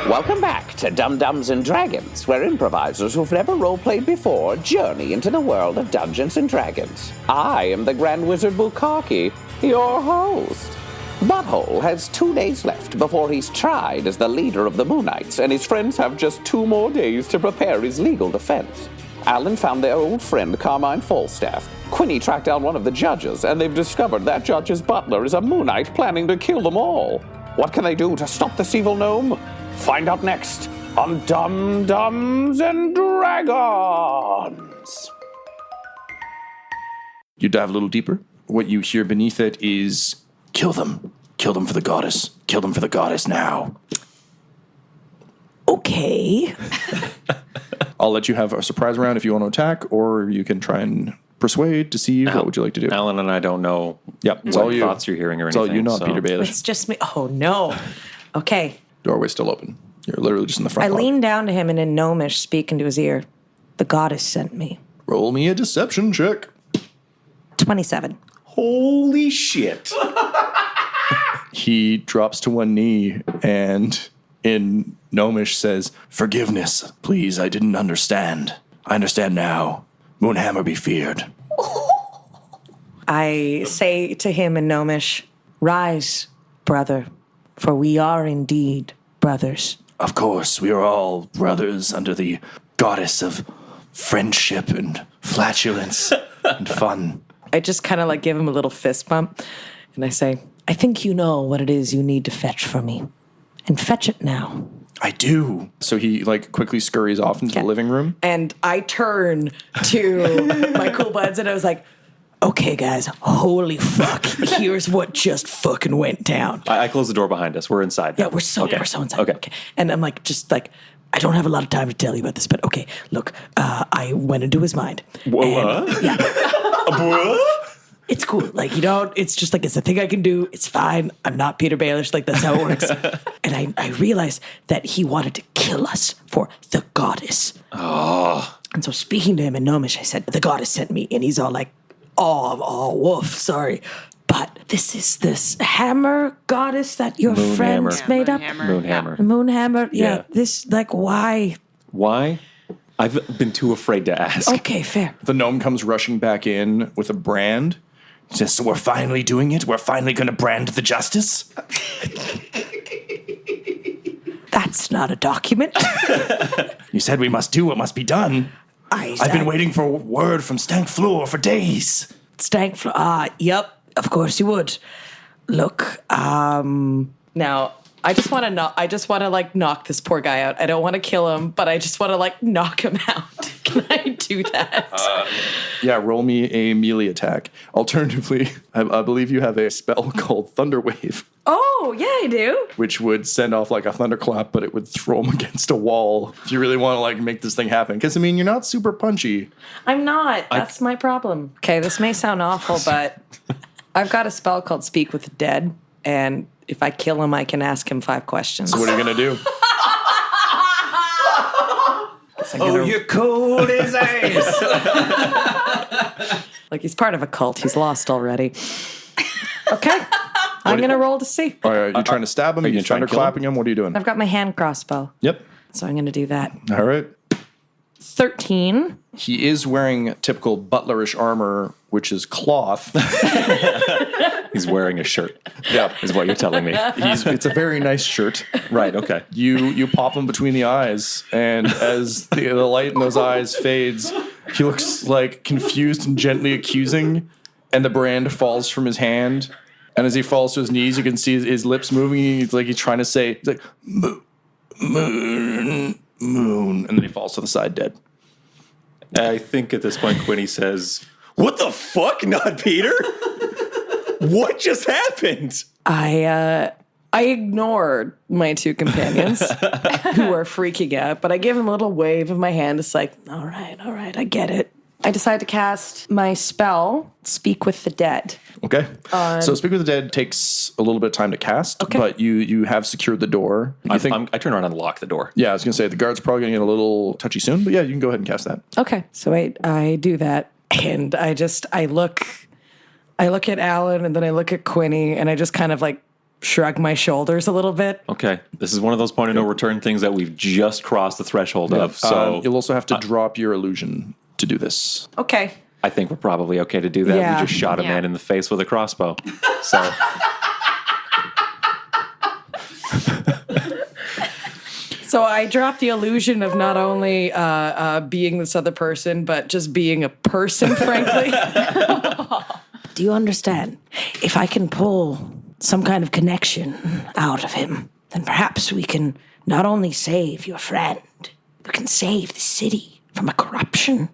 Welcome back to Dum-Dums and Dragons, where improvisers who've never roleplayed before journey into the world of Dungeons and Dragons. I am the Grand Wizard Bukaki, your host. Butthole has 2 days left before he's tried as the leader of the Moonites, and his friends have just 2 more days to prepare his legal defense. Alan found their old friend Carmine Falstaff. Quinny tracked down one of the judges, and they've discovered that judge's butler is a Moonite planning to kill them all. What can they do to stop this evil gnome? Find out next on Dum-Dums and Dragons. You dive a little deeper. What you hear beneath it is, kill them. Kill them for the goddess. Kill them for the goddess now. Okay. I'll let you have a surprise round if you want to attack, or you can try and persuade, deceive. What would you like to do? Alan and I don't know Yep, it's what all you. thoughts you're hearing or It's anything. all you, not Peter Baelish. It's just me. Oh, no. Okay. Doorway's still open. You're literally just in the front. I lobby. lean down to him and in Gnomish speak into his ear. The goddess sent me. Roll me a deception check. 27. Holy shit. He drops to one knee and in Gnomish says, "Forgiveness, please, I didn't understand. I understand now. Moonhammer be feared." I say to him in Gnomish, "Rise, brother, for we are indeed brothers." Of course, we are all brothers under the goddess of friendship and flatulence and fun. I just kind of like give him a little fist bump and I say, "I think you know what it is you need to fetch from me. And fetch it now." I do. So he quickly scurries off into the living room. And I turn to my cool buds and I was like, "Okay, guys, holy fuck. Here's what just fucking went down." I close the door behind us. We're inside. Yeah, we're so inside. Okay. And I'm like, I don't have a lot of time to tell you about this, but okay, look, I went into his mind. What? Yeah. It's cool. It's just it's a thing I can do. It's fine. I'm not Peter Baelish. That's how it works. And I realized that he wanted to kill us for the goddess. Oh. And so speaking to him in Gnomish, I said, "The goddess sent me." And he's all like, oh, woof, sorry. But this hammer goddess that your friend made up. Moonhammer. Moonhammer. Yeah. Yeah. This, why? Why? I've been too afraid to ask. Okay, fair. The gnome comes rushing back in with a brand. He says, "So we're finally doing it? We're finally going to brand the justice?" That's not a document. You said we must do what must be done. I've been waiting for word from Stank Floor for days. Stank floor. Yep. Of course you would. Look, now I just want to knock this poor guy out. I don't want to kill him, but I just want to knock him out. Can I do that? Yeah, roll me a melee attack. Alternatively, I believe you have a spell called Thunder Wave, Oh, yeah, I do. which would send off a thunderclap, but it would throw him against a wall if you really want to make this thing happen. Because, you're not super punchy. I'm not. That's my problem. Okay, this may sound awful, but I've got a spell called Speak with the Dead, and if I kill him, I can ask him 5 questions. So what are you going to do? You're cold as ice. He's part of a cult. He's lost already. Okay. I'm going to roll to see. All right, are you trying to stab him? Are you trying to kill him? thunderclapping him? What are you doing? I've got my hand crossbow, Yep. so I'm going to do that. All right. 13. He is wearing typical butlerish armor, which is cloth. He's wearing a shirt. Yeah. Is what you're telling me. It's a very nice shirt. Right, okay. You pop him between the eyes, and as the light in those eyes fades, he looks confused and gently accusing, and the brand falls from his hand. And as he falls to his knees, you can see his lips moving. He's trying to say, moon, and then he falls to the side dead. I think at this point Quinny says, "What the fuck, not Peter? What just happened?" I ignored my 2 companions who are freaking out, but I give him a little wave of my hand. It's all right, I get it. I decide to cast my spell, Speak with the Dead. Okay. So Speak with the Dead takes a little bit of time to cast, but you have secured the door. I turn around and lock the door. Yeah, I was going to say, the guards are probably going to get a little touchy soon, but yeah, you can go ahead and cast that. Okay, so I do that, and I look at Alan, and then I look at Quinny, and I just kind of shrug my shoulders a little bit. Okay. This is one of those point of no return things that we've just crossed the threshold of. So you'll also have to drop your illusion to do this. Okay. I think we're probably okay to do that. Yeah. We just shot a man in the face with a crossbow. So So I dropped the illusion of not only being this other person, but just being a person, frankly. Do you understand? If I can pull some kind of connection out of him, then perhaps we can not only save your friend, we can save the city from a corruption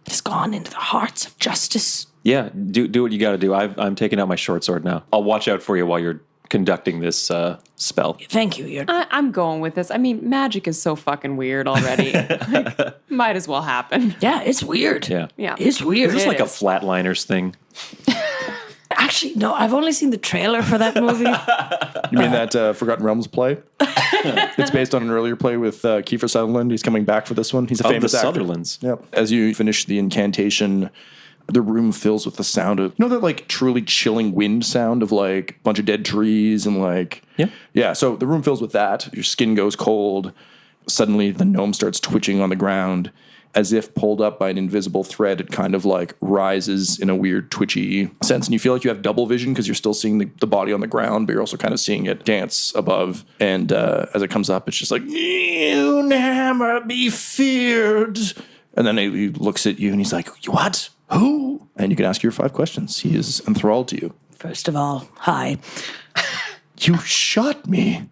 that has gone into the hearts of justice. yeah, do what you got to do. I'm taking out my short sword now. I'll watch out for you while you're conducting this spell. Thank you. I'm going with this. I mean, magic is so fucking weird already. Like, might as well happen. Yeah, it's weird. Yeah. Yeah. It's weird. Is this like a is. flatliners thing? Actually, no, I've only seen the trailer for that movie. You mean that Forgotten Realms play? It's based on an earlier play with Kiefer Sutherland. He's coming back for this one. He's a Of famous the actor. Sutherlands. Yep. As you finish the incantation, the room fills with the sound of, that like truly chilling wind sound of like a bunch of dead trees and like, yeah. So the room fills with that. Your skin goes cold. Suddenly the gnome starts twitching on the ground as if pulled up by an invisible thread. It kind of like rises in a weird twitchy sense. And you feel like you have double vision because you're still seeing the body on the ground, but you're also kind of seeing it dance above. And as it comes up, it's just like, Moonhammer, be feared. And then he looks at you and he's like, what? Who? And you can ask your 5 questions. He is enthralled to you. First of all, hi. You shot me.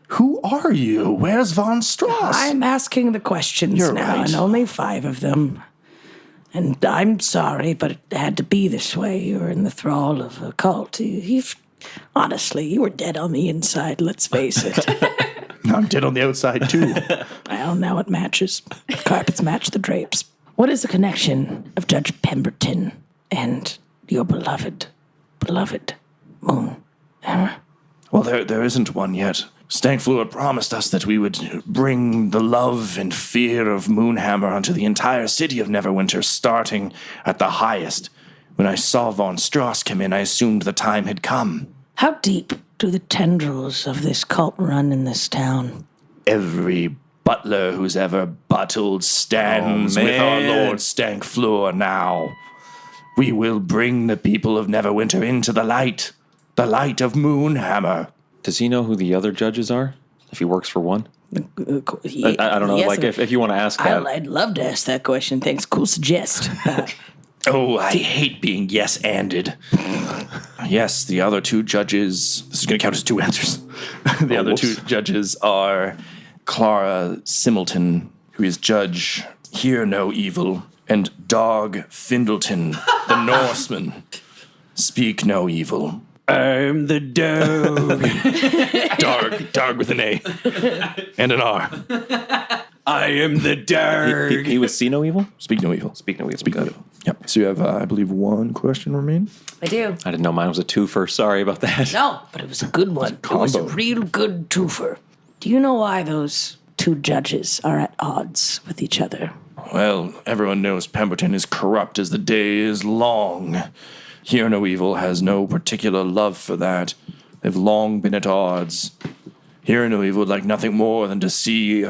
Who are you? Where's Von Strauss? I'm asking the questions You're now, right. and only 5 of them. And I'm sorry, but it had to be this way. You're in the thrall of a cult. Honestly, you were dead on the inside, let's face it. I'm dead on the outside, too. Well, now it matches. The carpets match the drapes. What is the connection of Judge Pemberton and your beloved Moonhammer? Well, there isn't one yet. Stankfluer promised us that we would bring the love and fear of Moonhammer onto the entire city of Neverwinter, starting at the highest. When I saw Von Strauss come in, I assumed the time had come. How deep do the tendrils of this cult run in this town? Every butler who's ever buttled stands with our Lord Stankfluer now. We will bring the people of Neverwinter into the light of Moonhammer. Does he know who the other judges are? If he works for one? I don't know. Yes, like, if you want to ask that. I'd love to ask that question. Thanks. Cool suggest. Oh, I hate being yes-anded. Yes, the other 2 judges... This is going to count as 2 answers. The other 2 judges are Clara Similton, who is Judge Hear No Evil, and Dog Findleton, the Norseman. Speak no evil. I'm the dog. Dog with an A and an R. I am the dog. He was see no evil? Speak no evil. Speak no evil. Speak no evil. Yep. So you have, I believe, 1 question remaining. I do. I didn't know mine was a 2-fer. Sorry about that. No, but it was a good one. It was a combo. real good twofer. Do you know why those 2 judges are at odds with each other? Well, everyone knows Pemberton is corrupt as the day is long. Hear No Evil has no particular love for that. They've long been at odds. Hear No Evil would like nothing more than to see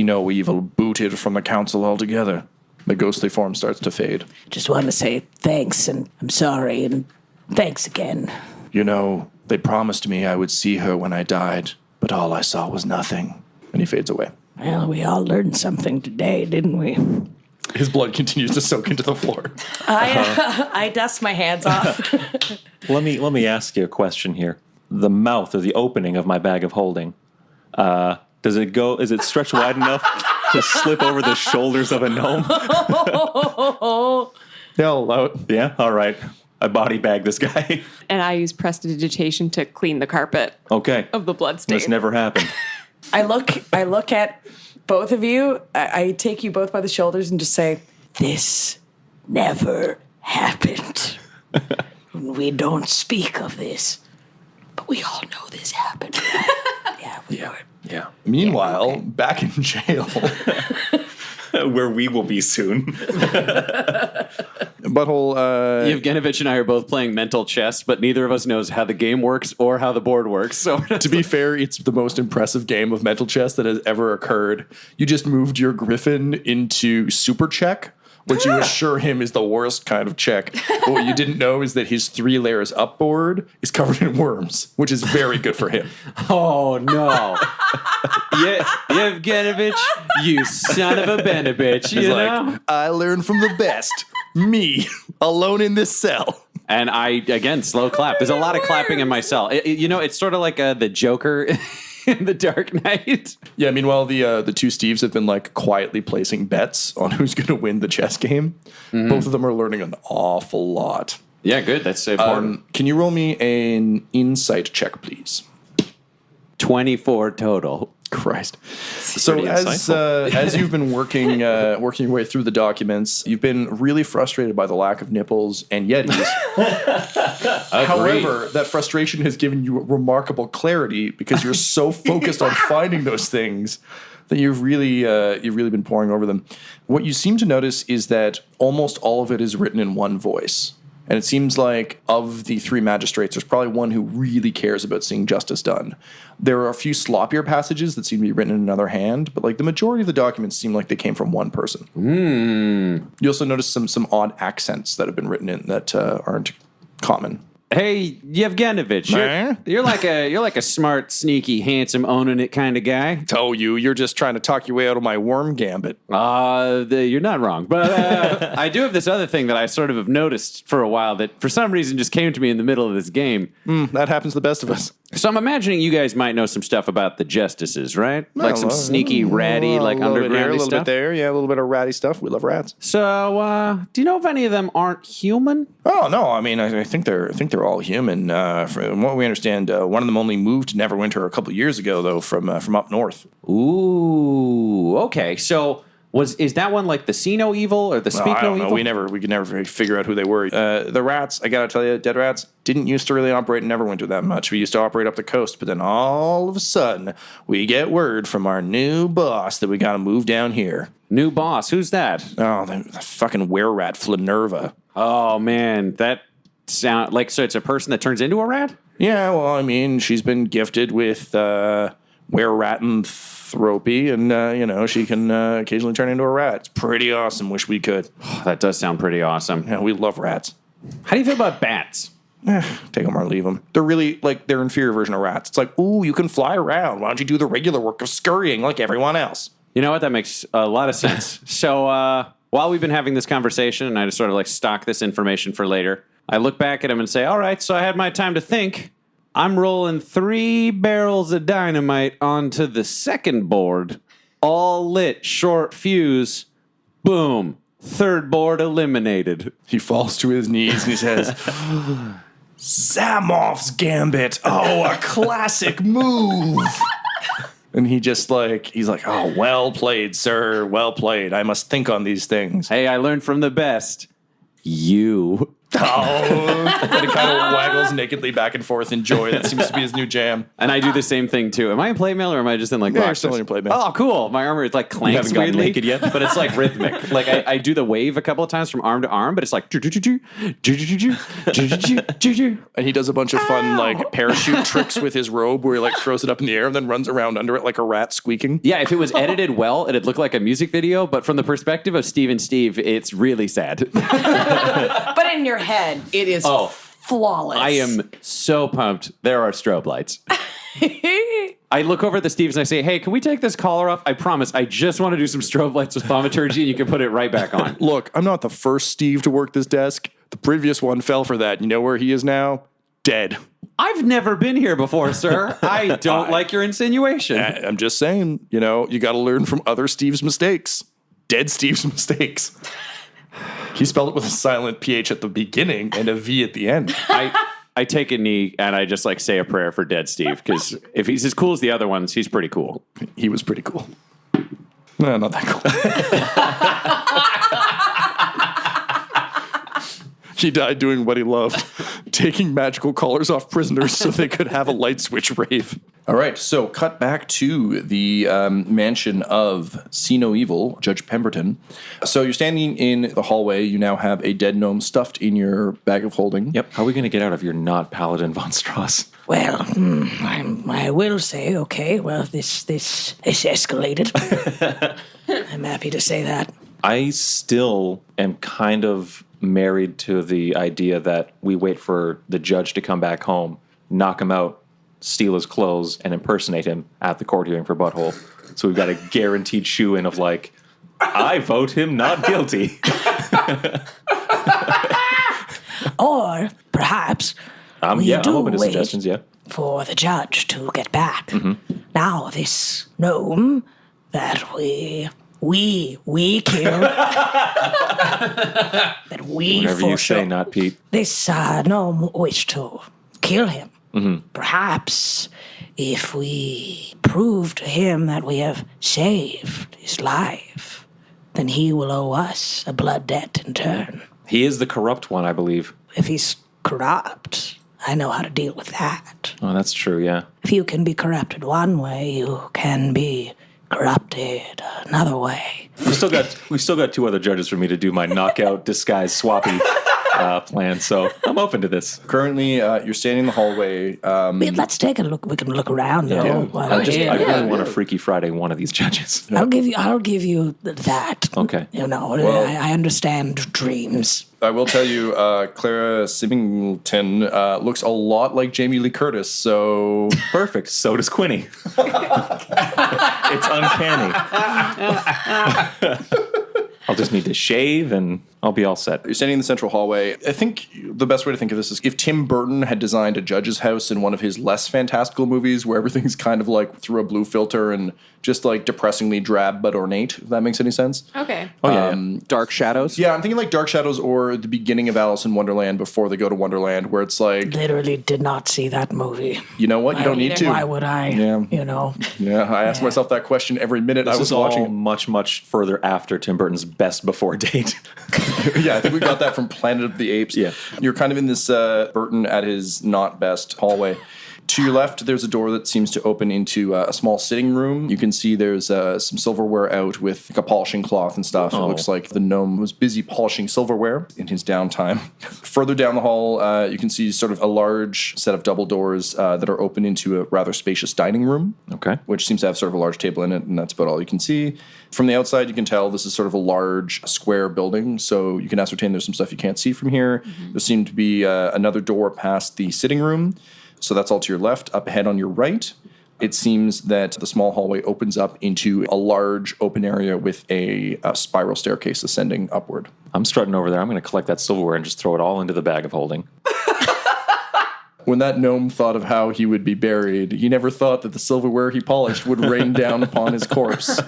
No Evil booted from the council altogether. The ghostly form starts to fade. Just want to say thanks, and I'm sorry, and thanks again. You know, they promised me I would see her when I died, but all I saw was nothing. And he fades away. Well, we all learned something today, didn't we? His blood continues to soak into the floor. I dust my hands off. Let me ask you a question here. The mouth or the opening of my bag of holding, is it stretched wide enough to slip over the shoulders of a gnome? Yeah, I'll allow it. Yeah? All right. I body bag this guy. And I use prestidigitation to clean the carpet Okay. of the blood stain. This never happened. I look at both of you. I take you both by the shoulders and just say, "This never happened. We don't speak of this, but we all know this happened." Yeah, we were. Yeah. Meanwhile, back in jail, Where we will be soon. Butthole. Yevgenovich and I are both playing mental chess, but neither of us knows how the game works or how the board works. So To be fair, it's the most impressive game of mental chess that has ever occurred. You just moved your griffin into super check, which you assure him is the worst kind of check. But what you didn't know is that his 3 layers up board is covered in worms, which is very good for him. oh no, Yevgenovich, you son of a bitch! You He's know. like, I learned from the best. Me, alone in this cell. And I, again, slow clap. There's a lot of clapping in my cell. It's sort of like the Joker in The Dark Knight. Yeah, meanwhile, the two Steves have been like quietly placing bets on who's going to win the chess game. Both of them are learning an awful lot. Yeah, good. That's important. Can you roll me an insight check, please? 24 total. Christ. So pretty as you've been working your way through the documents, you've been really frustrated by the lack of nipples and Yetis. However, that frustration has given you remarkable clarity because you're so focused on finding those things that you've really been poring over them. What you seem to notice is that almost all of it is written in one voice. And it seems like of the 3 magistrates, there's probably one who really cares about seeing justice done. There are a few sloppier passages that seem to be written in another hand, but like the majority of the documents seem like they came from one person. You also notice some odd accents that have been written in that aren't common. Hey, Yevgenovich, you're like a smart, sneaky, handsome, owning it kind of guy. Oh, you're just trying to talk your way out of my worm gambit. You're not wrong. But I do have this other thing that I sort of have noticed for a while that for some reason just came to me in the middle of this game. That happens to the best of us. So I'm imagining you guys might know some stuff about the justices, right? Like some sneaky, ratty, like underground a little stuff. bit there, yeah, a little bit of ratty stuff. We love rats. So, do you know if any of them aren't human? Oh no, I mean, I think they're all human. From what we understand, one of them only moved to Neverwinter a couple years ago, though, from up north. Ooh, okay. So is that one like the see no evil or the speak I no don't evil? know. We could never figure out who they were. The rats, I gotta tell you, dead rats didn't used to really operate in Neverwinter that much. We used to operate up the coast, but then all of a sudden we get word from our new boss that we gotta move down here. New boss, who's that? Oh, the fucking were-rat Flanerva. Oh man, that sound like so it's a person that turns into a rat? Yeah, well, I mean, she's been gifted with were-rat-anthropy, and, she can occasionally turn into a rat. It's pretty awesome. Wish we could. That does sound pretty awesome. Yeah, we love rats. How do you feel about bats? Take them or leave them. They're really like their inferior version of rats. It's like, ooh, you can fly around. Why don't you do the regular work of scurrying like everyone else? You know what? That makes a lot of sense. So while we've been having this conversation, and I just sort of like stock this information for later, I look back at him and say, all right, so I had my time to think. I'm rolling 3 barrels of dynamite onto the second board. All lit, short fuse. Boom. Third board eliminated. He falls to his knees and he says, Zamov's Gambit. Oh, a classic move. And he's like, oh, well played, sir. Well played. I must think on these things. Hey, I learned from the best. You. Oh, and he kind of waggles nakedly back and forth in joy. That seems to be his new jam. And I do the same thing too. Am I in play mail or am I just in like Yeah, you're boxers? still in your play mail. Oh, cool. My armor is like clanks haven't gotten weirdly, naked yet? but it's like rhythmic. Like I do the wave a couple of times from arm to arm, but it's like And he does a bunch of fun like parachute tricks with his robe where he like throws it up in the air and then runs around under it like a rat squeaking. Yeah, if it was edited well, it'd look like a music video, but from the perspective of Steve and Steve, it's really sad. But in your head, it is flawless. I am so pumped. There are strobe lights. I look over at the Steves and I say, hey, can we take this collar off? I promise, I just want to do some strobe lights with thaumaturgy and you can put it right back on. Look, I'm not the first Steve to work this desk. The previous one fell for that. You know where he is now? Dead. I've never been here before, sir. I don't like your insinuation. I'm just saying, you got to learn from other Steve's mistakes. Dead Steve's mistakes. He spelled it with a silent PH at the beginning and a V at the end. I take a knee and I just like say a prayer for dead Steve because if he's as cool as the other ones, he's pretty cool. He was pretty cool. No, not that cool. He died doing what he loved. taking magical collars off prisoners so they could have a light switch rave. All right, so cut back to the mansion of See No Evil, Judge Pemberton. So you're standing in the hallway. You now have a dead gnome stuffed in your bag of holding. Yep. How are we going to get out if you're not Paladin von Strauss? Well, I will say, okay, well, this escalated. I'm happy to say that. I still am kind of married to the idea that we wait for the judge to come back home, knock him out, steal his clothes, and impersonate him at the court hearing for Butthole. So we've got a guaranteed shoe-in of like, I vote him not guilty. Or perhaps I'm open to suggestions, yeah. for the judge to get back. Now this gnome that we killed, that we Whatever you say, not Pete. this gnome wished to kill him. Perhaps if we prove to him that we have saved his life, then he will owe us a blood debt in turn. He is the corrupt one, I believe. If he's corrupt, I know how to deal with that. Oh, that's true, yeah. If you can be corrupted one way, you can be corrupted another way. We still got 2 other judges for me to do my knockout disguise swappy plan, so I'm open to this. Currently, you're standing in the hallway. Let's take a look. We can look around. While I we're here. really want a Freaky Friday one of these judges. I'll give you that. Okay. I understand dreams. I will tell you, Clara Symington looks a lot like Jamie Lee Curtis, so... Perfect. So does Quinny. It's uncanny. I'll just need to shave and I'll be all set. You're standing in the central hallway. I think the best way to think of this is if Tim Burton had designed a judge's house in one of his less fantastical movies where everything's kind of like through a blue filter and just like depressingly drab but ornate, if that makes any sense. Okay. Oh, yeah. Dark Shadows? Yeah, I'm thinking like Dark Shadows or the beginning of Alice in Wonderland before they go to Wonderland, where it's like... Literally did not see that movie. You know what? You don't need to. Why would I? Yeah. Yeah, I ask myself that question every minute I was watching it. Much, much further after Tim Burton's best before date. Yeah, I think we got that from Planet of the Apes. Yeah. You're kind of in this Burton at his not best hallway. To your left, there's a door that seems to open into a small sitting room. You can see there's some silverware out with like a polishing cloth and stuff. It looks like the gnome was busy polishing silverware in his downtime. Further down the hall, you can see sort of a large set of double doors that are open into a rather spacious dining room. Okay. Which seems to have sort of a large table in it, and that's about all you can see. From the outside, you can tell this is sort of a large square building, so you can ascertain there's some stuff you can't see from here. There seemed to be another door past the sitting room. So that's all to your left. Up ahead on your right, it seems that the small hallway opens up into a large open area with a spiral staircase ascending upward. I'm strutting over there. I'm going to collect that silverware and just throw it all into the bag of holding. When that gnome thought of how he would be buried, he never thought that the silverware he polished would rain down upon his corpse.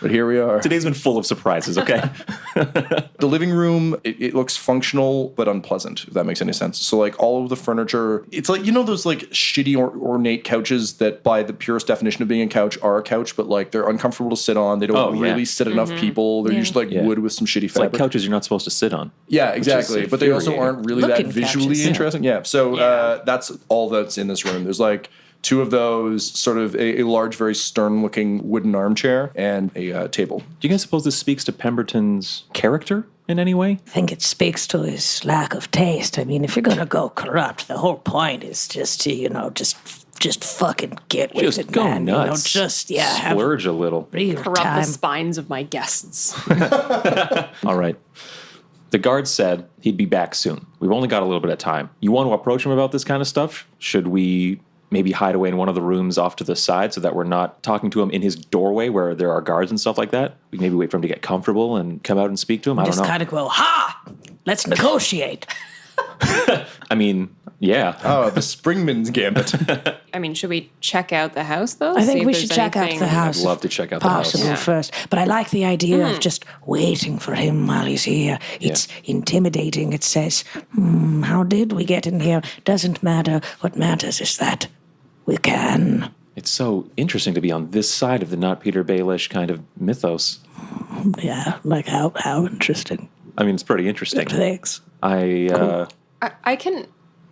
But here we are. Today's been full of surprises, okay? The living room, it looks functional but unpleasant, if that makes any sense. So, like, all of the furniture, it's like, you know those, like, shitty ornate couches that, by the purest definition of being a couch, are a couch, but, like, they're uncomfortable to sit on. They don't really sit enough people. They're usually, like, wood with some shitty It's fabric. like couches you're not supposed to sit on. Yeah, exactly. But they also aren't really that Looking visually couches. interesting. Yeah. So that's all that's in this room. There's like 2 of those, sort of a large, very stern-looking wooden armchair and a table. Do you guys suppose this speaks to Pemberton's character in any way? I think it speaks to his lack of taste. I mean, if you're gonna go corrupt, the whole point is just to, just fucking get with Just it, go man. nuts. Have Splurge a little. real Corrupt time. the spines of my guests. All right. The guard said he'd be back soon. We've only got a little bit of time. You want to approach him about this kind of stuff? Should we maybe hide away in one of the rooms off to the side so that we're not talking to him in his doorway where there are guards and stuff like that? We can maybe wait for him to get comfortable and come out and speak to him? I don't Just know. kind of go, ha! Let's negotiate. I mean, yeah. Oh, the Springman's Gambit. I mean, should we check out the house, though? I See think if we there's should check out anything- the house. I'd love to check out the house. Possible Yeah. first. But I like the idea of just waiting for him while he's here. It's intimidating. It says, how did we get in here? Doesn't matter. What matters is that we can. It's so interesting to be on this side of the not Peter Baelish kind of mythos. Yeah, like how interesting. I mean, it's pretty interesting. Thanks. I I can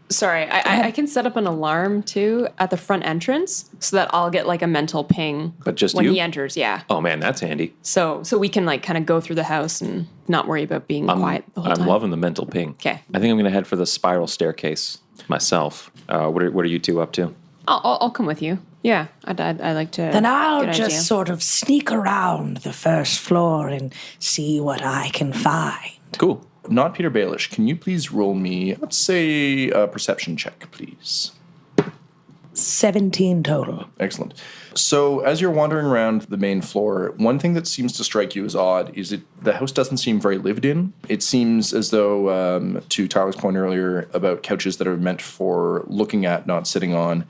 Sorry, I can set up an alarm too at the front entrance so that I'll get like a mental ping. But just when you? he enters, yeah. Oh man, that's handy. So we can like kind of go through the house and not worry about being quiet the whole time. I'm loving the mental ping. 'Kay. I think I'm going to head for the spiral staircase myself. What are you two up to? I'll come with you. Yeah, I'd like to. Then I'll Good just idea. sort of sneak around the first floor and see what I can find. Cool. Not Peter Baelish. Can you please roll me, let's say, a perception check, please? 17 total. Excellent. So as you're wandering around the main floor, one thing that seems to strike you as odd is the house doesn't seem very lived in. It seems as though, to Tyler's point earlier about couches that are meant for looking at, not sitting on.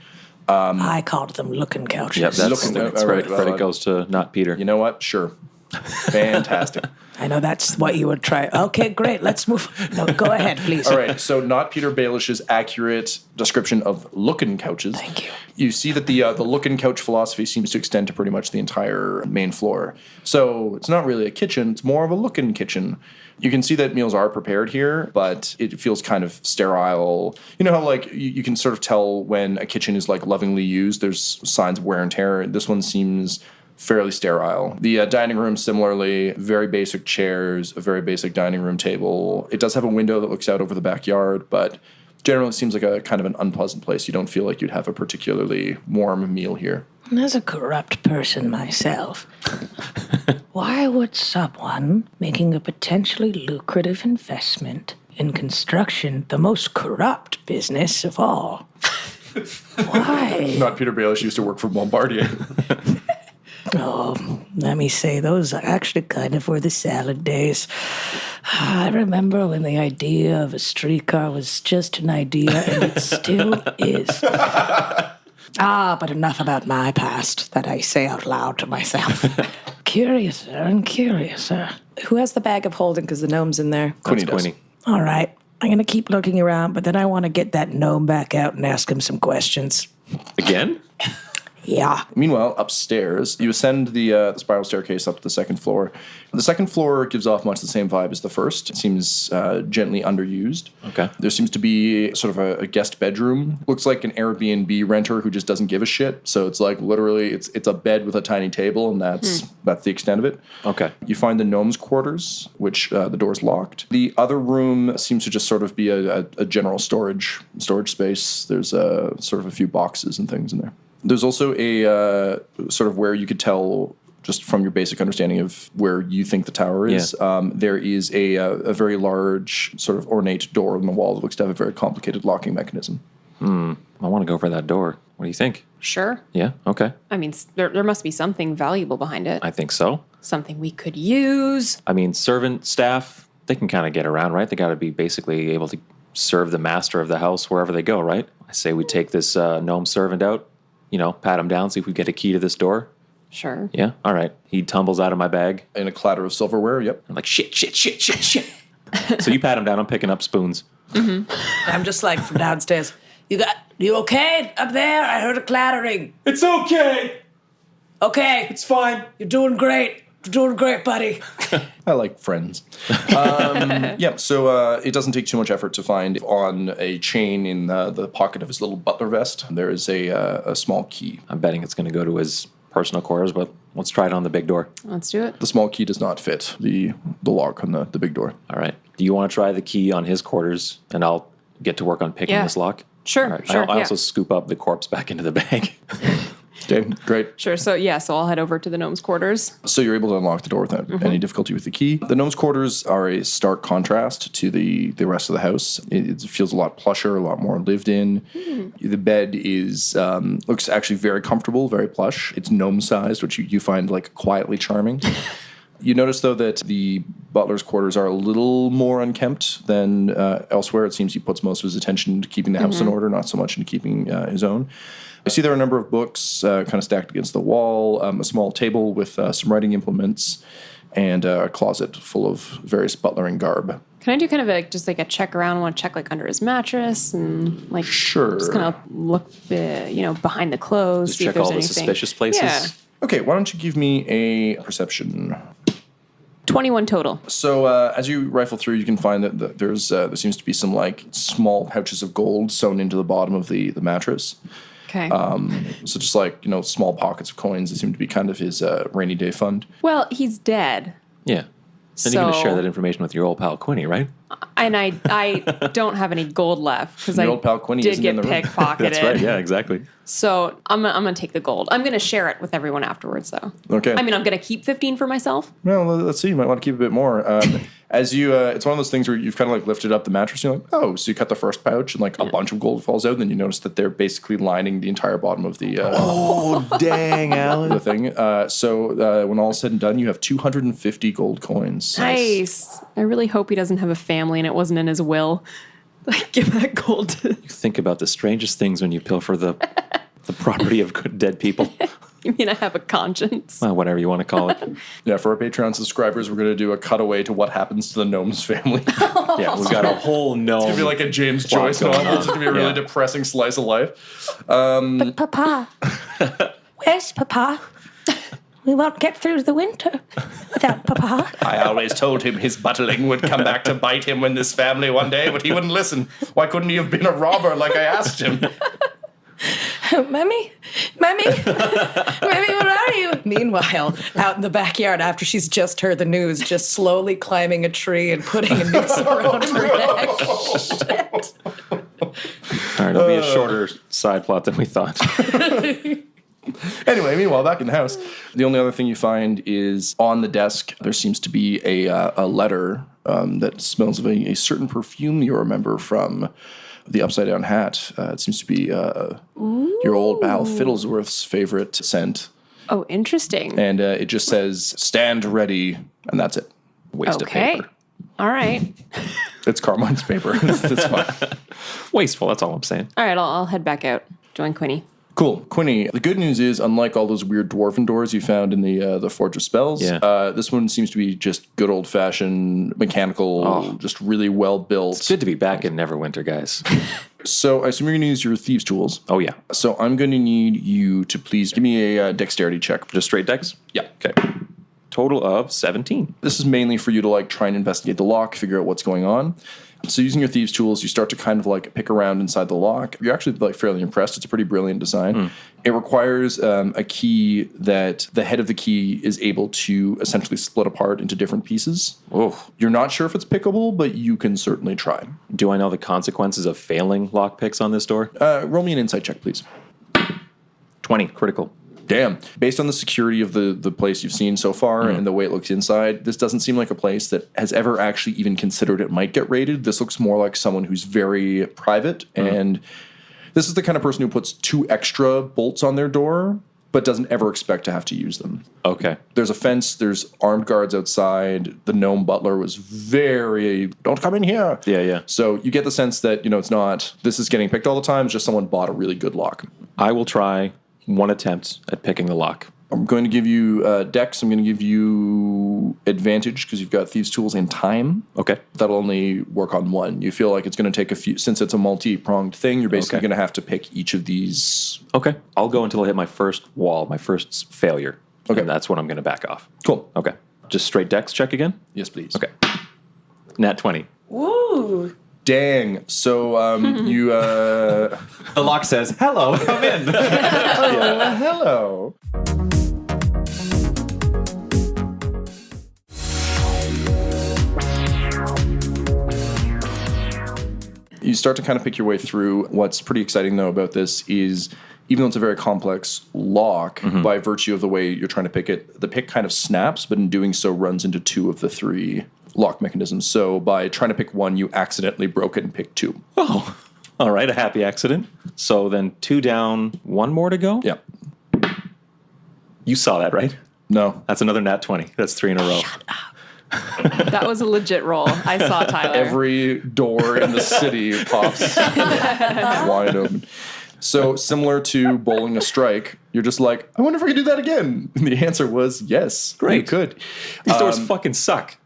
I called them looking couches. Yep, that's Looking- that's all where, right, where well, it goes to not Peter. You know what? Sure. Fantastic. I know that's what you would try. Okay, great. Let's move. No, go ahead, please. All right, so not Peter Baelish's accurate description of looking couches. Thank you. You see that the looking couch philosophy seems to extend to pretty much the entire main floor. So it's not really a kitchen; it's more of a looking kitchen. You can see that meals are prepared here, but it feels kind of sterile. You know how like you can sort of tell when a kitchen is like lovingly used. There's signs of wear and tear. This one seems fairly sterile. The dining room, similarly, very basic chairs, a very basic dining room table. It does have a window that looks out over the backyard, but generally it seems like a kind of an unpleasant place. You don't feel like you'd have a particularly warm meal here. And as a corrupt person myself, why would someone making a potentially lucrative investment in construction, the most corrupt business of all? Why? Not Peter Baelish used to work for Bombardier. Oh, let me say, those actually kind of were the salad days. I remember when the idea of a streetcar was just an idea, and it still is. But enough about my past that I say out loud to myself. Curiouser and curiouser. Who has the bag of holding? Because the gnome's in there. Quinny That's does. Quinny. All right. I'm going to keep looking around, but then I want to get that gnome back out and ask him some questions. Again? Yeah. Meanwhile, upstairs, you ascend the spiral staircase up to the second floor. The second floor gives off much the same vibe as the first. It seems gently underused. Okay. There seems to be sort of a guest bedroom. Looks like an Airbnb renter who just doesn't give a shit. So it's like literally it's a bed with a tiny table, and that's the extent of it. Okay. You find the gnome's quarters, which the door's locked. The other room seems to just sort of be a general storage space. There's sort of a few boxes and things in there. There's also a sort of where you could tell, just from your basic understanding of where you think the tower is, there is a very large, sort of ornate door on the wall that looks to have a very complicated locking mechanism. I want to go for that door. What do you think? Sure. Yeah? Okay. I mean, there must be something valuable behind it. I think so. Something we could use. I mean, servant staff, they can kind of get around, right? They got to be basically able to serve the master of the house wherever they go, right? I say we take this gnome servant out, pat him down, see if we get a key to this door. Sure. Yeah? All right. He tumbles out of my bag. And a clatter of silverware, yep. I'm like, shit. So you pat him down. I'm picking up spoons. I'm just like from downstairs. You okay up there? I heard a clattering. It's okay! Okay. It's fine. You're doing great. You're doing great, buddy. I like Friends. So it doesn't take too much effort to find on a chain in the pocket of his little butler vest. There is a small key. I'm betting it's going to go to his personal quarters, but let's try it on the big door. Let's do it. The small key does not fit the lock on the big door. All right. Do you want to try the key on his quarters, and I'll get to work on picking Yeah. this lock? Sure, All right. sure, I yeah. also scoop up the corpse back into the bag. Okay, great. Sure. So I'll head over to the gnome's quarters. So you're able to unlock the door without any difficulty with the key. The gnome's quarters are a stark contrast to the rest of the house. It feels a lot plusher, a lot more lived in. The bed is looks actually very comfortable, very plush. It's gnome-sized, which you find like quietly charming. You notice, though, that the butler's quarters are a little more unkempt than elsewhere. It seems he puts most of his attention into keeping the house in order, not so much into keeping his own. I see there are a number of books kind of stacked against the wall, a small table with some writing implements, and a closet full of various butlering garb. Can I do kind of just like a check around? I want to check like under his mattress and like Sure. just kind of look, behind the clothes. Just see if check there's all the anything. suspicious places. Yeah. Okay, why don't you give me a perception? 21 total. So as you rifle through, you can find that there seems to be some like small pouches of gold sewn into the bottom of the mattress. Okay. So just like, small pockets of coins. They seem to be kind of his rainy day fund. Well, he's dead. Yeah. Then you're going to So- share that information with your old pal Quinny, right? And I don't have any gold left because Your I old pal Quinny did isn't get in the room. pickpocketed. That's right. Yeah, exactly. So I'm gonna take the gold. I'm gonna share it with everyone afterwards, though. Okay. I mean, I'm gonna keep 15 for myself. Well, let's see. You might want to keep a bit more. As you, it's one of those things where you've kind of like lifted up the mattress. And you're like, oh, so you cut the first pouch and like a bunch of gold falls out. And then you notice that they're basically lining the entire bottom of the Oh, dang, Alan. the thing. So when all is said and done, you have 250 gold coins. Nice. I really hope he doesn't have a family and it wasn't in his will. Like, give that gold to. You think about the strangest things when you pilfer the property of good dead people. You mean I have a conscience? Well, whatever you want to call it. Yeah, for our Patreon subscribers, we're going to do a cutaway to what happens to the gnome's family. It's Yeah, we've got a whole gnome. going to be like a James Joyce going novel. on. It's going to be a really Yeah. depressing slice of life. Papa, where's Papa? We won't get through the winter without Papa. I always told him his buttling would come back to bite him in this family one day, but he wouldn't listen. Why couldn't he have been a robber like I asked him? Mummy, where are you? Meanwhile, out in the backyard, after she's just heard the news, just slowly climbing a tree and putting a noose around her neck. All right, it'll be a shorter side plot than we thought. Anyway, meanwhile, back in the house, the only other thing you find is on the desk, there seems to be a letter that smells of a certain perfume you remember from the Upside Down Hat. It seems to be your old pal Fiddlesworth's favorite scent. Oh, interesting. And it just says, stand ready, and that's it. Waste of Okay. paper. All right. It's Carmine's paper. It's fine. Wasteful, that's all I'm saying. All right, I'll head back out. Join Quinny. Cool. Quinny, the good news is, unlike all those weird dwarven doors you found in the Forge of Spells, Yeah. this one seems to be just good old-fashioned, mechanical, just really well-built. It's good to be back in Neverwinter, guys. So I assume you're going to use your thieves' tools. Oh, yeah. So I'm going to need you to please give me a dexterity check. Just straight decks? Yeah. Okay. Total of 17. This is mainly for you to like try and investigate the lock, figure out what's going on. So using your thieves' tools, you start to kind of like pick around inside the lock. You're actually like fairly impressed. It's a pretty brilliant design. It requires a key that the head of the key is able to essentially split apart into different pieces. Oh. You're not sure if it's pickable, but you can certainly try. Do I know the consequences of failing lockpicks on this door? Roll me an insight check, please. 20. Critical. Damn. Based on the security of the place you've seen so far and the way it looks inside, this doesn't seem like a place that has ever actually even considered it might get raided. This looks more like someone who's very private, and this is the kind of person who puts 2 extra bolts on their door, but doesn't ever expect to have to use them. Okay. There's a fence, there's armed guards outside. The gnome butler was very, don't come in here. Yeah. So you get the sense that, it's not, this is getting picked all the time, it's just someone bought a really good lock. I will try one attempt at picking the lock. I'm going to give you dex. I'm going to give you advantage because you've got thieves' tools and time. Okay. That'll only work on one. You feel like it's going to take a few, since it's a multi-pronged thing, you're basically Okay. going to have to pick each of these. Okay. I'll go until I hit my first wall, my first failure. Okay. And that's when I'm going to back off. Cool. Okay. Just straight dex check again? Yes, please. Okay. Nat 20. Woo! Dang. So you. The lock says, hello, come in. Hello. You start to kind of pick your way through. What's pretty exciting, though, about this is even though it's a very complex lock, by virtue of the way you're trying to pick it, the pick kind of snaps, but in doing so runs into 2 of the 3 lock mechanisms. So by trying to pick one, you accidentally broke it and picked 2. Oh, all right. A happy accident. So then 2 down, 1 more to go? Yeah. You saw that, right? No. That's another nat 20. That's 3 in a row. That was a legit roll. I saw Tyler. Every door in the city pops wide open. So similar to bowling a strike, you're just like, I wonder if I could do that again. And the answer was yes. Great. You could. These doors fucking suck.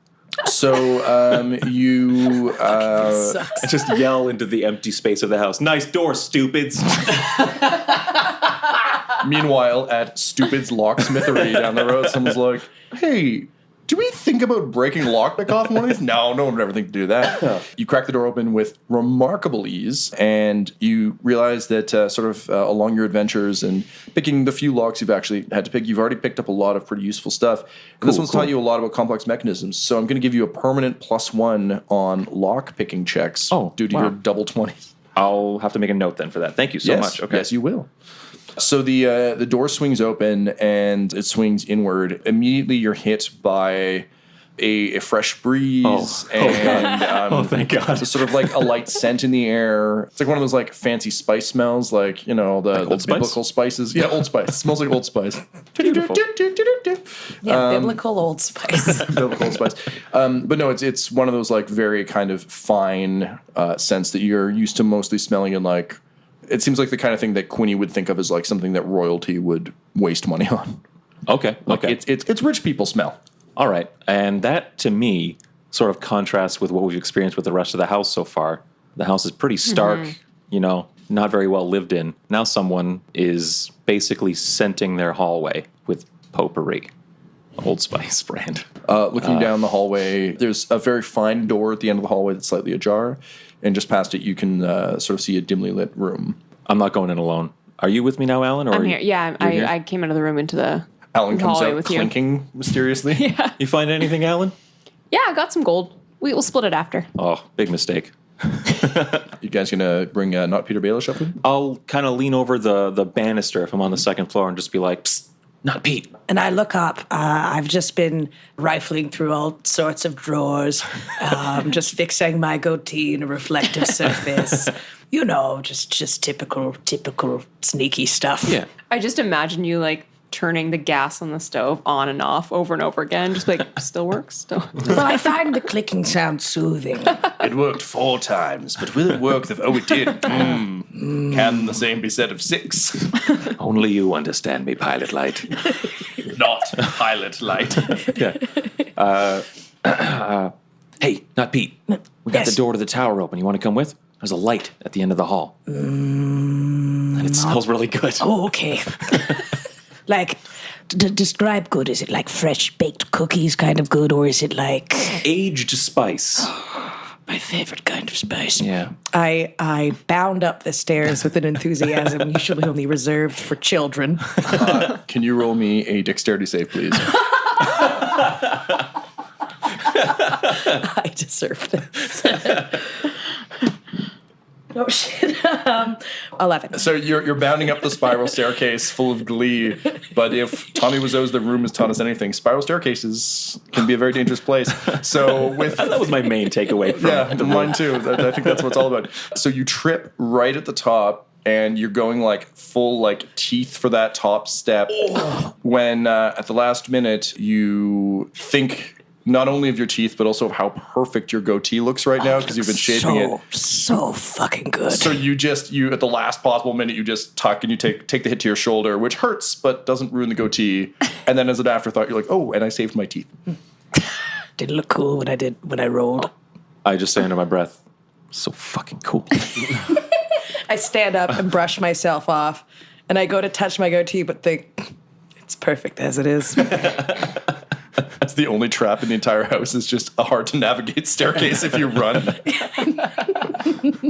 So you I just yell into the empty space of the house. Nice door, stupids. meanwhile at Stupid's Locksmithery down the road, someone's like, hey, do we think about breaking lockpick off one of these? No one would ever think to do that. You crack the door open with remarkable ease, and you realize that along your adventures and picking the few locks you've actually had to pick, you've already picked up a lot of pretty useful stuff. And this one's taught you a lot about complex mechanisms. So I'm going to give you a permanent +1 on lock picking checks due to your double 20s. I'll have to make a note then for that. Thank you so much. Okay. Yes, you will. So the door swings open and it swings inward. Immediately you're hit by a fresh breeze and thank God. sort of like a light scent in the air. It's like one of those like fancy spice smells, like, you know, the Old Spice? biblical spices. Yeah, Old Spice. It smells like Old Spice. Yeah, biblical Old Spice. Biblical Old Spice. But no, it's one of those like very kind of fine scents that you're used to mostly smelling in, like, it seems like the kind of thing that Quinny would think of as like something that royalty would waste money on. Okay. Like it's rich people smell. All right. And that, to me, sort of contrasts with what we've experienced with the rest of the house so far. The house is pretty stark, not very well lived in. Now someone is basically scenting their hallway with potpourri. Old Spice brand. Looking down the hallway, there's a very fine door at the end of the hallway that's slightly ajar. And just past it, you can sort of see a dimly lit room. I'm not going in alone. Are you with me now, Alan? Or I'm here. Yeah, here? I came out of the room into the Alan comes hallway out with clinking mysteriously. Yeah. You find anything, Alan? Yeah, I got some gold. We'll split it after. Oh, big mistake. You guys gonna bring not Peter Baelish up with you? I'll kind of lean over the banister if I'm on the second floor and just be like, psst, not Pete. And I look up. I've just been rifling through all sorts of drawers, just fixing my goatee in a reflective surface. You know, just typical sneaky stuff. Yeah. I just imagine you like turning the gas on the stove on and off over and over again. Just like, still works? Still. Well, I find the clicking sound soothing. It worked 4 times, but will it work? It did. Can the same be said of 6? Only you understand me, Pilot Light. Not Pilot Light. Hey, not Pete. We got Yes. the door to the tower open. You want to come with? There's a light at the end of the hall. And it smells really good. Oh, okay. Like, describe good. Is it like fresh baked cookies kind of good, or is it like Aged spice. my favorite kind of spice? Yeah. I bound up the stairs with an enthusiasm usually only reserved for children. Can you roll me a dexterity save, please? I deserve this. Oh shit. 11. So you're bounding up the spiral staircase full of glee, but if Tommy Wiseau's The Room has taught us anything, spiral staircases can be a very dangerous place. So with That was my main takeaway from mine too. I think that's what it's all about. So you trip right at the top, and you're going like full like teeth for that top step. When at the last minute you think not only of your teeth, but also of how perfect your goatee looks right now because you've been shaping it. So fucking good. So you at the last possible minute, you just tuck and you take the hit to your shoulder, which hurts but doesn't ruin the goatee. And then as an afterthought, you're like, oh, and I saved my teeth. Did it look cool when I rolled? I just say under my breath, so fucking cool. I stand up and brush myself off, and I go to touch my goatee, but think it's perfect as it is. That's the only trap in the entire house is just a hard to navigate staircase if you run.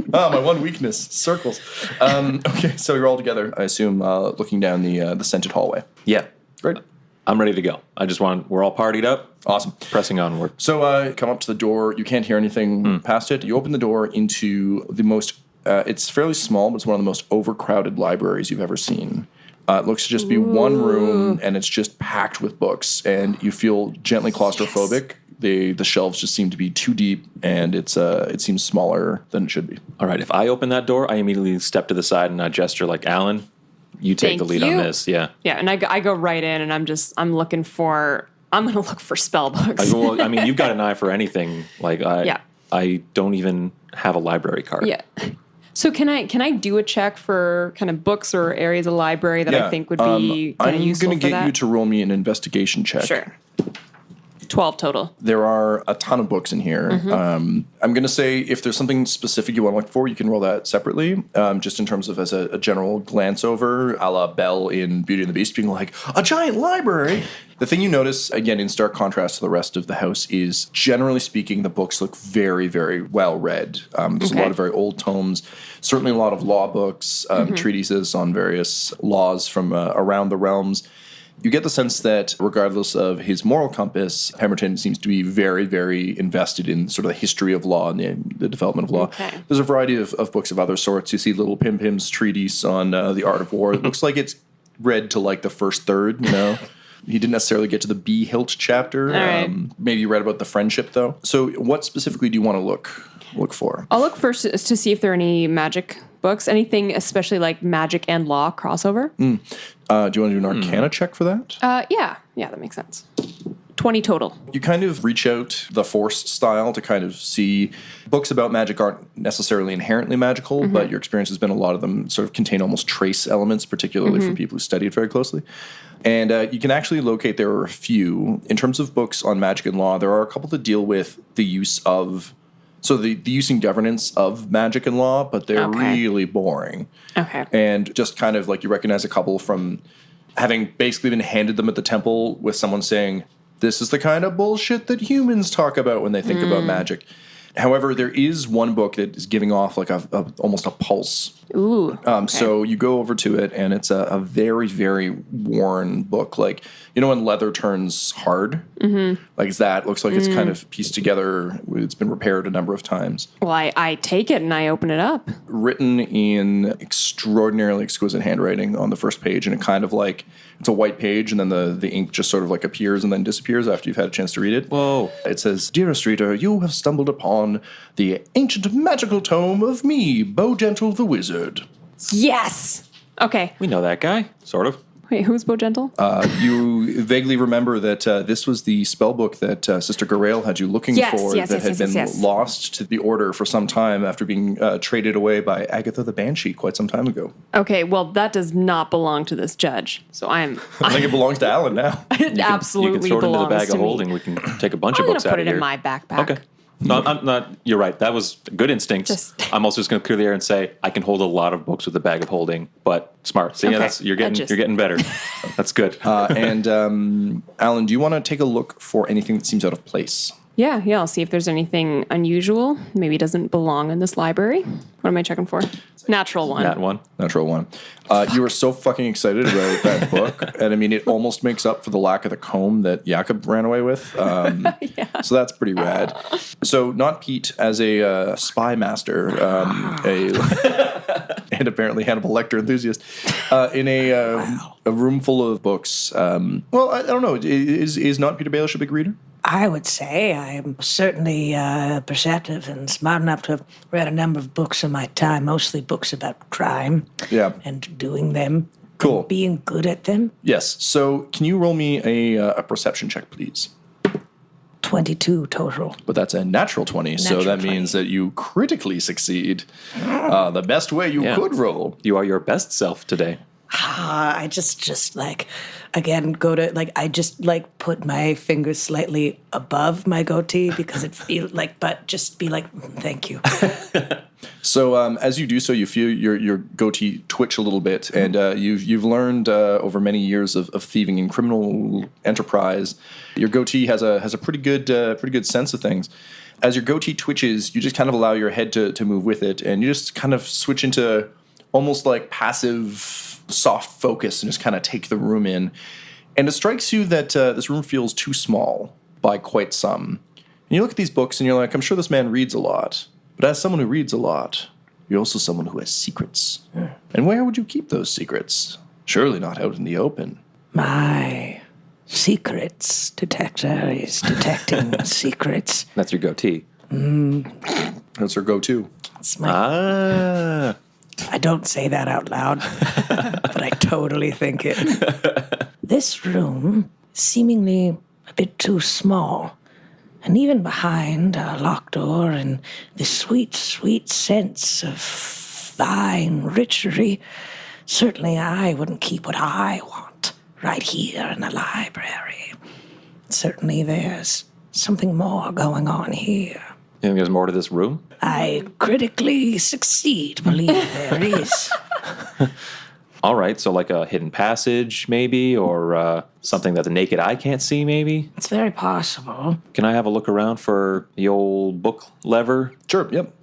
My one weakness, circles. Okay, so you're all together, I assume, looking down the scented hallway. Yeah. Great. I'm ready to go. We're all partied up. Awesome. Pressing onward. So come up to the door. You can't hear anything past it. You open the door into the most, it's fairly small, but it's one of the most overcrowded libraries you've ever seen. It looks to just be one room, and it's just packed with books, and you feel gently claustrophobic. The shelves just seem to be too deep, and it seems smaller than it should be. All right. If I open that door, I immediately step to the side and I gesture like, Alan, you take the lead on this. Yeah. Yeah, and I go right in, and I'm going to look for spell books. You've got an eye for anything. Like I don't even have a library card. Yeah. So can I do a check for kind of books or areas of the library that I think would be kind of useful for that? I'm going to get you to roll me an investigation check. Sure. 12 total. There are a ton of books in here. I'm going to say if there's something specific you want to look for, you can roll that separately, just in terms of as a general glance over, a la Belle in Beauty and the Beast, being like, a giant library. The thing you notice, again, in stark contrast to the rest of the house, is generally speaking, the books look very, very well read. There's a lot of very old tomes, certainly a lot of law books, treatises on various laws from around the realms. You get the sense that regardless of his moral compass, Pemberton seems to be very, very invested in sort of the history of law and the development of law. Okay. There's a variety of books of other sorts. You see Little Pim Pim's treatise on the art of war. It looks like it's read to like the first third, you know. He didn't necessarily get to the Bee Hilt chapter. Right. Maybe you read about the friendship, though. So what specifically do you want to look for? I'll look first to see if there are any magic books, anything especially like magic and law crossover. Do you want to do an Arcana check for that? Yeah, that makes sense. 20 total. You kind of reach out the Force style to kind of see books about magic aren't necessarily inherently magical, but your experience has been a lot of them sort of contain almost trace elements, particularly for people who study it very closely. And you can actually locate there are a few. In terms of books on magic and law, there are a couple that deal with the use of... So the use and governance of magic and law, but they're really boring. Okay. And just kind of like you recognize a couple from having basically been handed them at the temple with someone saying, this is the kind of bullshit that humans talk about when they think about magic. However, there is one book that is giving off like almost a pulse. Ooh. So you go over to it, and it's a very, very worn book. Like, you know when leather turns hard? Like it's that. Looks like it's kind of pieced together. It's been repaired a number of times. Well, I take it and I open it up. Written in extraordinarily exquisite handwriting on the first page, and it kind of like, it's a white page, and then the ink just sort of like appears and then disappears after you've had a chance to read it. Whoa. It says, Dearest reader, you have stumbled upon the ancient magical tome of me, Bowgentle the Wizard. Yes. Okay. We know that guy, sort of. Wait, who's Bowgentle? You vaguely remember that this was the spell book that Sister Garail had you looking for that had been lost to the Order for some time after being traded away by Agatha the Banshee quite some time ago. Okay, well, that does not belong to this judge. So I think it belongs to Alan now. It absolutely you can throw it into the belongs bag to of me. holding. We can take a bunch I'm of going books to out put of it here. in my backpack. Okay. No, I'm not. You're right. That was a good instinct. I'm also just going to clear the air and say I can hold a lot of books with a bag of holding, but smart. So yeah, you're getting better. That's good. And Alan, do you want to take a look for anything that seems out of place? Yeah, I'll see if there's anything unusual. Maybe it doesn't belong in this library. What am I checking for? Natural one. That one. Natural one. You were so fucking excited about that book, and I mean, it almost makes up for the lack of the comb that Jakob ran away with. So that's pretty rad. So, not Pete as a spy master, and apparently Hannibal Lecter enthusiast, in a room full of books. Well, I don't know. Is not Peter Baelish a big reader? I would say I'm certainly perceptive and smart enough to have read a number of books in my time, mostly books about crime and doing them. Cool. And being good at them. Yes. So can you roll me a perception check, please? 22 total. But that's a natural 20, so that means that you critically succeed the best way you could roll. You are your best self today. I just like, again, I just like put my fingers slightly above my goatee because it feels like, but just be like, thank you. So as you do so, you feel your goatee twitch a little bit, and you've learned over many years of thieving and criminal enterprise. Your goatee has a pretty good sense of things. As your goatee twitches, you just kind of allow your head to move with it, and you just kind of switch into almost like passive soft focus and just kind of take the room in. And it strikes you that this room feels too small by quite some. And you look at these books and you're like, I'm sure this man reads a lot. But as someone who reads a lot, you're also someone who has secrets. And where would you keep those secrets? Surely not out in the open. My secrets detector is detecting secrets. That's your goatee. That's her go-to. It's my... I don't say that out loud, but I totally think it. This room, seemingly a bit too small, and even behind a locked door and the sweet, sweet sense of fine richery, certainly I wouldn't keep what I want right here in the library. Certainly there's something more going on here. You think there's more to this room? I critically succeed, believe there is. All right, so like a hidden passage, maybe, or something that the naked eye can't see, maybe? It's very possible. Can I have a look around for the old book lever? Sure, yep.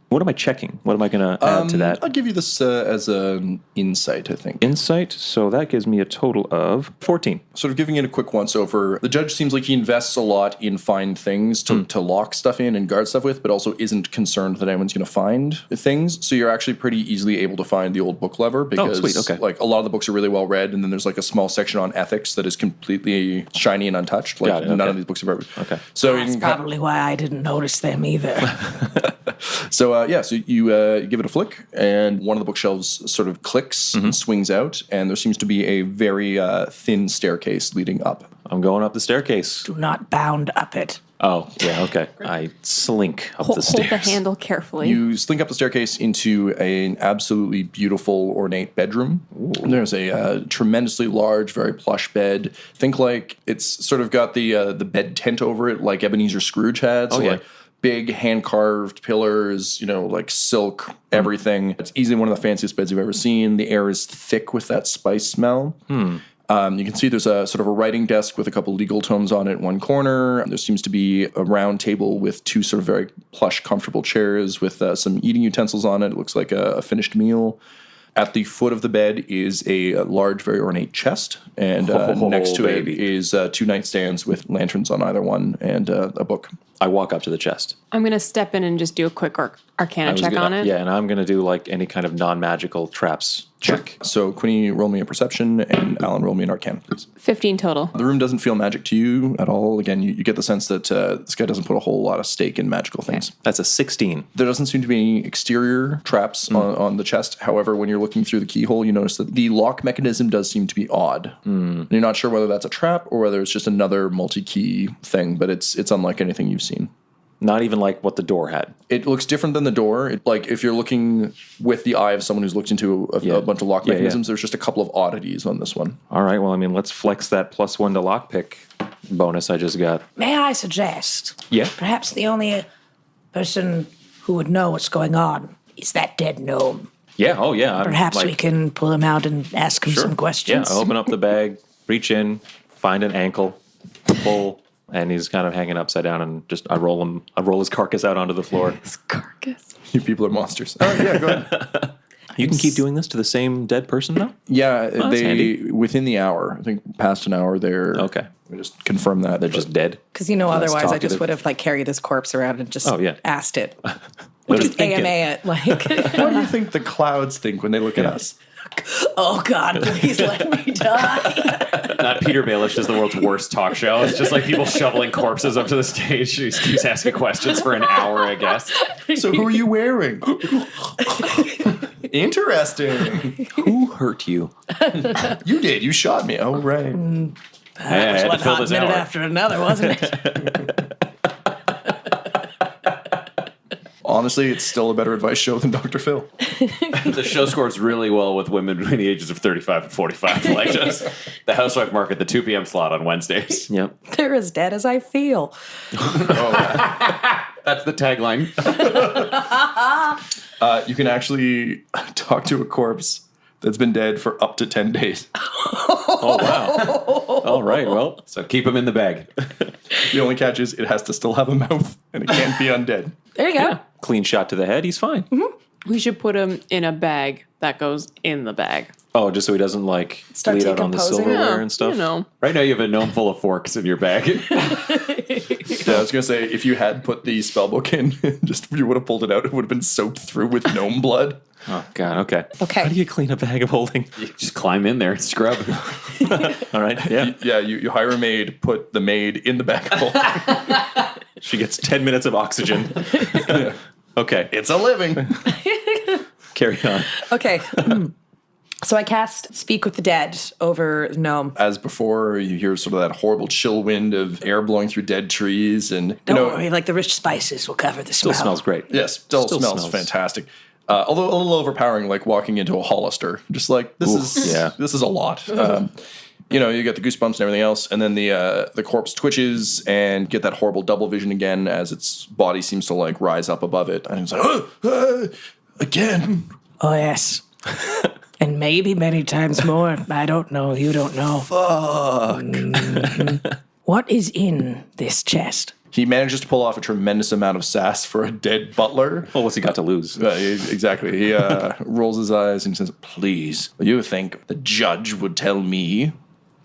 What am I checking? What am I going to add to that? I'll give you this as an insight, I think. Insight, so that gives me a total of 14. Sort of giving it a quick once over. The judge seems like he invests a lot in find things to lock stuff in and guard stuff with, but also isn't concerned that anyone's going to find things. So you're actually pretty easily able to find the old book lever because sweet, okay. like a lot of the books are really well read, and then there's like a small section on ethics that is completely shiny and untouched. Like Got it, none okay. of these books have ever. Okay. So That's probably why I didn't notice them either. So you give it a flick, and one of the bookshelves sort of clicks and swings out, and there seems to be a very thin staircase leading up. I'm going up the staircase. Do not bound up it. Oh, yeah, okay. I slink up the Hold stairs. the handle carefully. You slink up the staircase into an absolutely beautiful, ornate bedroom. There's a tremendously large, very plush bed. Think like it's sort of got the bed tent over it, like Ebenezer Scrooge had. So yeah. like big hand-carved pillars, like silk, everything. It's easily one of the fanciest beds you've ever seen. The air is thick with that spice smell. You can see there's a sort of a writing desk with a couple legal tomes on it in one corner. There seems to be a round table with two sort of very plush, comfortable chairs with some eating utensils on it. It looks like a finished meal. At the foot of the bed is a large, very ornate chest, and next to it is two nightstands with lanterns on either one and a book. I walk up to the chest. I'm going to step in and just do a quick arcana check on it. Yeah, and I'm going to do like any kind of non-magical traps check. So Quinny, roll me a perception, and Alan, roll me an arcana, please. 15 total. The room doesn't feel magic to you at all. Again, you get the sense that this guy doesn't put a whole lot of stake in magical things. That's a 16. There doesn't seem to be any exterior traps on the chest. However, when you're looking through the keyhole, you notice that the lock mechanism does seem to be odd. And you're not sure whether that's a trap or whether it's just another multi-key thing, but it's unlike anything you've seen. Not even like what the door had. It looks different than the door. Like if you're looking with the eye of someone who's looked into a bunch of lock mechanisms, there's just a couple of oddities on this one. All right, well, I mean, let's flex that +1 to lockpick bonus I just got. May I suggest? Yeah. Perhaps the only person who would know what's going on is that dead gnome. Yeah, oh yeah. I'm Perhaps we can pull him out and ask him some Yeah, questions. I open up the bag, reach in, find an ankle, pull, and he's kind of hanging upside down, and just I roll his carcass out onto the floor. His carcass. You people are monsters. Oh, yeah, go ahead. You can keep doing this to the same dead person, though? Yeah, that's handy. within the hour, I think past an hour, they're... Okay. We just confirm that. They're just dead? Because otherwise I just talkative. would have like carried his corpse around and just asked it. What are you Just AMA it. Like, What do you think the clouds think when they look at us? oh God, please let me die. Not Peter Baelish does the world's worst talk show. It's just like people shoveling corpses up to the stage. He keeps asking questions for an hour, I guess. So who are you wearing? Interesting. Who hurt you? You did. You shot me. Oh, right. That was One hot minute after another, wasn't it? Honestly, it's still a better advice show than Dr. Phil. The show scores really well with women between the ages of 35 and 45. Like just the housewife market, the 2 p.m. slot on Wednesdays. Yep. They're as dead as I feel. That's the tagline. You can actually talk to a corpse that's been dead for up to 10 days. Oh, wow. All right, well. So keep them in the bag. The only catch is it has to still have a mouth, and it can't be undead. There you go. Clean shot to the head, he's fine. We should put him in a bag that goes in the bag. Oh, just so he doesn't like Start bleed out on the decomposing? silverware and stuff? You know. Right now you have a gnome full of forks in your bag. Yeah, I was going to say, if you had put the spellbook in, just you would have pulled it out, it would have been soaked through with gnome blood. Oh, God, okay. Okay. How do you clean a bag of holding? You just climb in there and scrub. All right, yeah. Yeah, you hire a maid, put the maid in the bag of holding. She gets 10 minutes of oxygen. Yeah. Okay, It's a living. carry on. Okay. So I cast Speak with the Dead over Gnome. As before, you hear sort of that horrible chill wind of air blowing through dead trees, and Don't worry, like the rich spices will cover the smell. Still smells great. yes, still smells fantastic. Although a little overpowering, like walking into a Hollister. Just like this is a lot. You get the goosebumps and everything else, and then the corpse twitches and get that horrible double vision again as its body seems to like rise up above it, and it's like, again. Oh, yes. And maybe many times more. I don't know. You don't know. Fuck. What is in this chest? He manages to pull off a tremendous amount of sass for a dead butler. Well, what's he got to lose? Exactly. He rolls his eyes and says, please, you think the judge would tell me?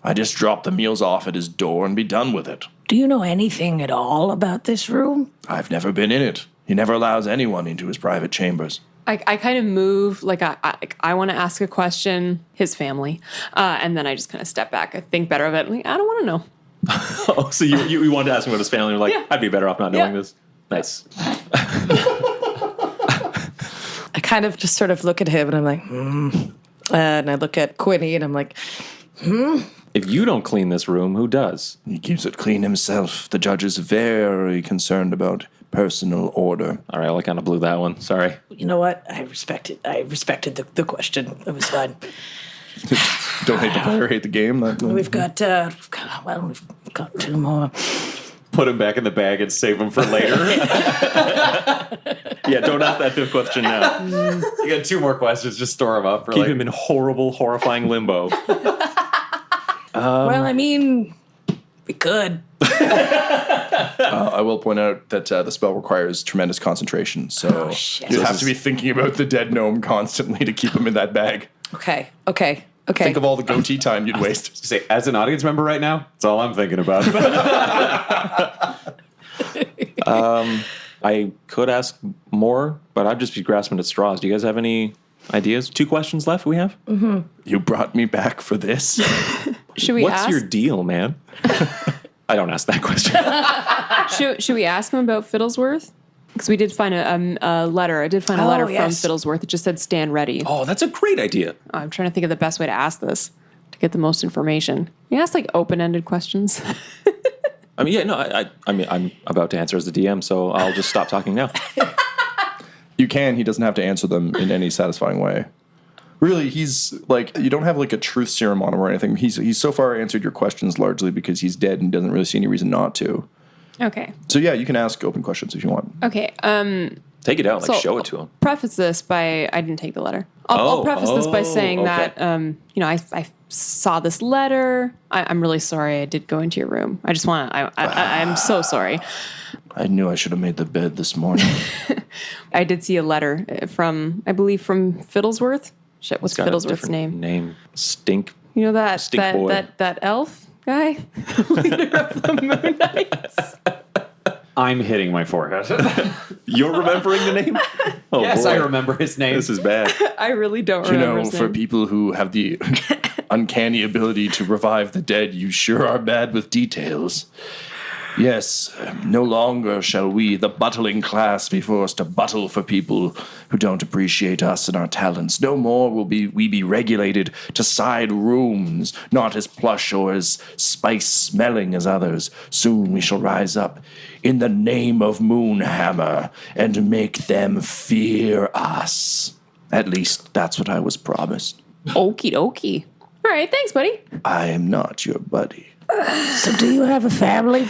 I just drop the meals off at his door and be done with it. Do you know anything at all about this room? I've never been in it. He never allows anyone into his private chambers. I kind of move, like I want to ask a question, his family, and then I just kind of step back. I think better of it. Like, I don't want to know. Oh, so you wanted to ask him about his family. You're like, Yeah. I'd be better off not knowing Yeah. this. Nice. I kind of just sort of look at him and I'm like, and I look at Quinny and I'm like, If you don't clean this room, who does? He keeps it clean himself. The judge is very concerned about personal order. All right, well, I kind of blew that one. Sorry. You know what? I respected the question. It was fine. Don't hate the player, hate the game. We've got we've got two more. Put him back in the bag and save him for later. Yeah, don't ask that fifth question now. You got 2 more questions. Just store them up. For Keep him in horrible, horrifying limbo. Well, I mean, we could. I will point out that the spell requires tremendous concentration, so shit. you have to be thinking about the dead gnome constantly to keep him in that bag. okay. Think of all the goatee time you'd waste. Say, as an audience member right now, that's all I'm thinking about. I could ask more, but I'd just be grasping at straws. Do you guys have any ideas? 2 questions left we have? You brought me back for this? Should we What's ask? your deal, man? I don't ask that question. Should we ask him about Fiddlesworth? Because we did find a letter. I did find a letter from yes. Fiddlesworth. It just said stand ready. Oh, that's a great idea. I'm trying to think of the best way to ask this to get the most information. You ask like open-ended questions. I mean, yeah, no, I mean, I'm about to answer as the DM, so I'll just stop talking now. You can. He doesn't have to answer them in any satisfying way. Really, he's like, you don't have like a truth serum on him or anything. He's so far answered your questions largely because he's dead and doesn't really see any reason not to. Okay. So yeah, you can ask open questions if you want. Okay. Take it out, like So- show it to him. Preface this by I didn't take the letter. I'll preface this by saying okay. that I saw this letter. I'm really sorry I did go into your room. I just want to. I'm so sorry. I knew I should have made the bed this morning. I did see a letter from Fiddlesworth. Shit, what's Got a Fiddlesworth's different name? Stink. You know that Stink boy. that elf guy, leader of the Moon Knights. I'm hitting my forehead. You're remembering the name? Oh, Yes, boy. I remember his name. This is bad. I really don't You remember know, his for name. people who have the uncanny ability to revive the dead, you sure are bad with details. Yes, no longer shall we, the buttling class, be forced to buttle for people who don't appreciate us and our talents. No more will we be regulated to side rooms, not as plush or as spice-smelling as others. Soon we shall rise up in the name of Moonhammer and make them fear us. At least that's what I was promised. Okie dokie. All right, thanks, buddy. I am not your buddy. So do you have a family?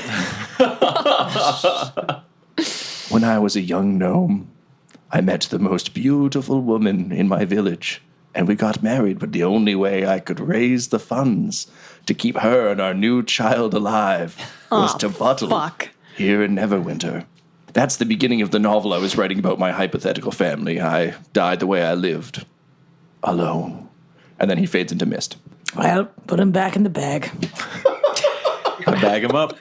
When I was a young gnome, I met the most beautiful woman in my village, and we got married, but the only way I could raise the funds to keep her and our new child alive was to buttle fuck. here in Neverwinter. That's the beginning of the novel I was writing about my hypothetical family. I died the way I lived, alone. And then he fades into mist. Well, put him back in the bag. Bag him up.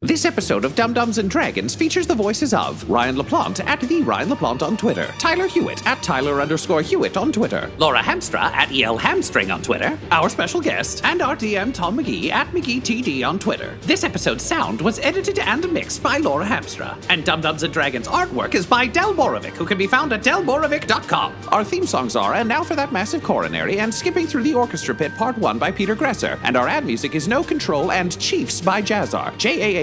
This episode of Dum Dums and Dragons features the voices of Ryan LaPlante at the Ryan LaPlante on Twitter, Tyler Hewitt at Tyler_Hewitt on Twitter, Laura Hamstra at EL Hamstring on Twitter, our special guest, and our DM Tom McGee at McGeeTD on Twitter. This episode's sound was edited and mixed by Laura Hamstra, and Dum Dums and Dragons artwork is by Del Borovic, who can be found at delborovic.com. Our theme songs are And Now for That Massive Coronary and Skipping Through the Orchestra Pit Part 1 by Peter Gresser, and our ad music is No Control and Chiefs by Jazzar,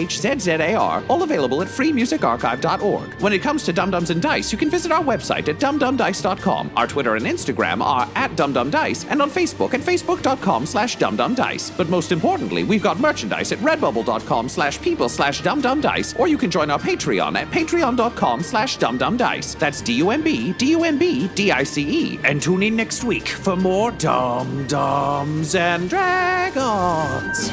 DUMHZZAR, all available at freemusicarchive.org. When it comes to Dum Dums and Dice, you can visit our website at dumdumdice.com. Our Twitter and Instagram are at dumdumdice, and on Facebook at facebook.com/dumdumdice. But most importantly, we've got merchandise at redbubble.com/people/dumdumdice, or you can join our Patreon at patreon.com/dumdumdice. That's DUMBDUMBDICE. And tune in next week for more Dum Dums and Dragons.